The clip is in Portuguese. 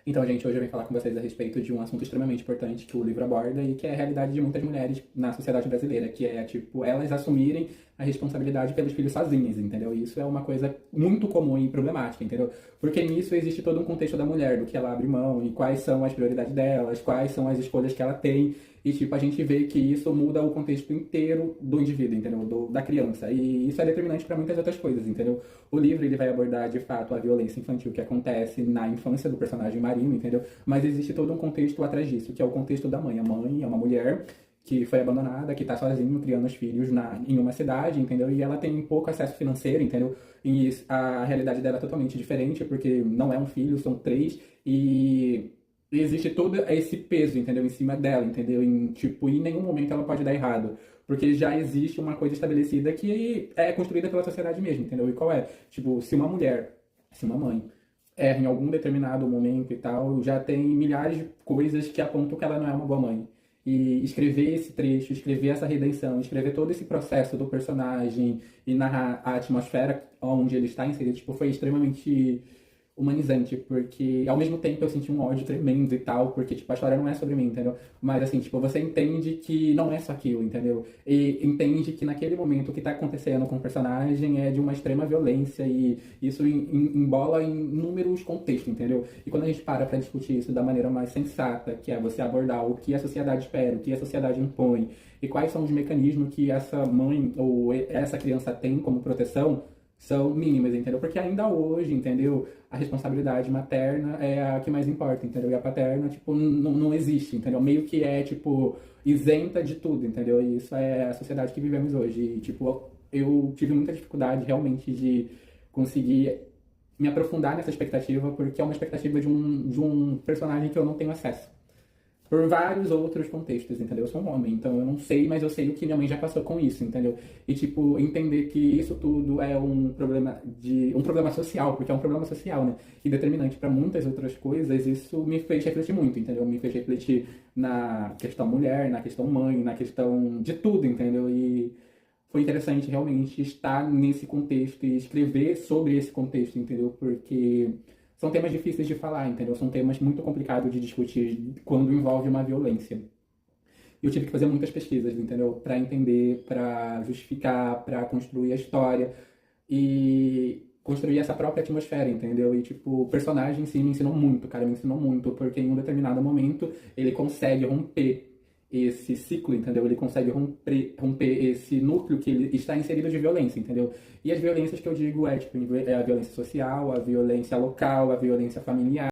Então, gente, hoje eu vim falar com vocês a respeito de um assunto extremamente importante que o livro aborda e que é a realidade de muitas mulheres na sociedade brasileira, que é, tipo, elas assumirem a responsabilidade pelos filhos sozinhas, entendeu? E isso é uma coisa muito comum e problemática, entendeu? Porque nisso existe todo um contexto da mulher, do que ela abre mão e quais são as prioridades delas, quais são as escolhas que ela tem. E, tipo, a gente vê que isso muda o contexto inteiro do indivíduo, entendeu? Da criança. E isso é determinante para muitas outras coisas, entendeu? O livro, ele vai abordar, de fato, a violência infantil que acontece na infância do personagem Marino, entendeu? Mas existe todo um contexto atrás disso, que é o contexto da mãe. A mãe é uma mulher que foi abandonada, que está sozinha criando os filhos em uma cidade, entendeu? E ela tem pouco acesso financeiro, entendeu? E a realidade dela é totalmente diferente, porque não é um filho, são três, e existe todo esse peso, entendeu? Em cima dela, entendeu? Tipo, em nenhum momento ela pode dar errado. Porque já existe uma coisa estabelecida que é construída pela sociedade mesmo, entendeu? E qual é? Tipo, se uma mulher, se uma mãe erra em algum determinado momento e tal, já tem milhares de coisas que apontam que ela não é uma boa mãe. E escrever esse trecho, escrever essa redenção, escrever todo esse processo do personagem e narrar a atmosfera onde ele está inserido, tipo, foi extremamente humanizante, porque ao mesmo tempo eu senti um ódio tremendo e tal, porque, tipo, a história não é sobre mim, entendeu? Mas, assim, tipo, você entende que não é só aquilo, entendeu? E entende que naquele momento o que tá acontecendo com o personagem é de uma extrema violência e isso embola em inúmeros contextos, entendeu? E quando a gente para pra discutir isso da maneira mais sensata, que é você abordar o que a sociedade espera, o que a sociedade impõe e quais são os mecanismos que essa mãe ou essa criança tem como proteção, são mínimas, entendeu? Porque ainda hoje, entendeu? A responsabilidade materna é a que mais importa, entendeu? E a paterna, tipo, não existe, entendeu? Meio que é, tipo, isenta de tudo, entendeu? E isso é a sociedade que vivemos hoje. E, tipo, eu tive muita dificuldade realmente de conseguir me aprofundar nessa expectativa, porque é uma expectativa de um personagem que eu não tenho acesso por vários outros contextos, entendeu? Eu sou um homem, então eu não sei, mas eu sei o que minha mãe já passou com isso, entendeu? E, tipo, entender que isso tudo é um problema social, porque é um problema social, né? E determinante para muitas outras coisas, isso me fez refletir muito, entendeu? Me fez refletir na questão mulher, na questão mãe, na questão de tudo, entendeu? E foi interessante realmente estar nesse contexto e escrever sobre esse contexto, entendeu? Porque são temas difíceis de falar, entendeu? São temas muito complicados de discutir quando envolve uma violência. E eu tive que fazer muitas pesquisas, entendeu? Para entender, para justificar, para construir a história e construir essa própria atmosfera, entendeu? E, tipo, o personagem em si me ensinou muito, cara, me ensinou muito, porque em um determinado momento ele consegue romper esse ciclo, entendeu? Ele consegue romper esse núcleo que ele está inserido de violência, entendeu? E as violências que eu digo é, tipo, é a violência social, a violência local, a violência familiar,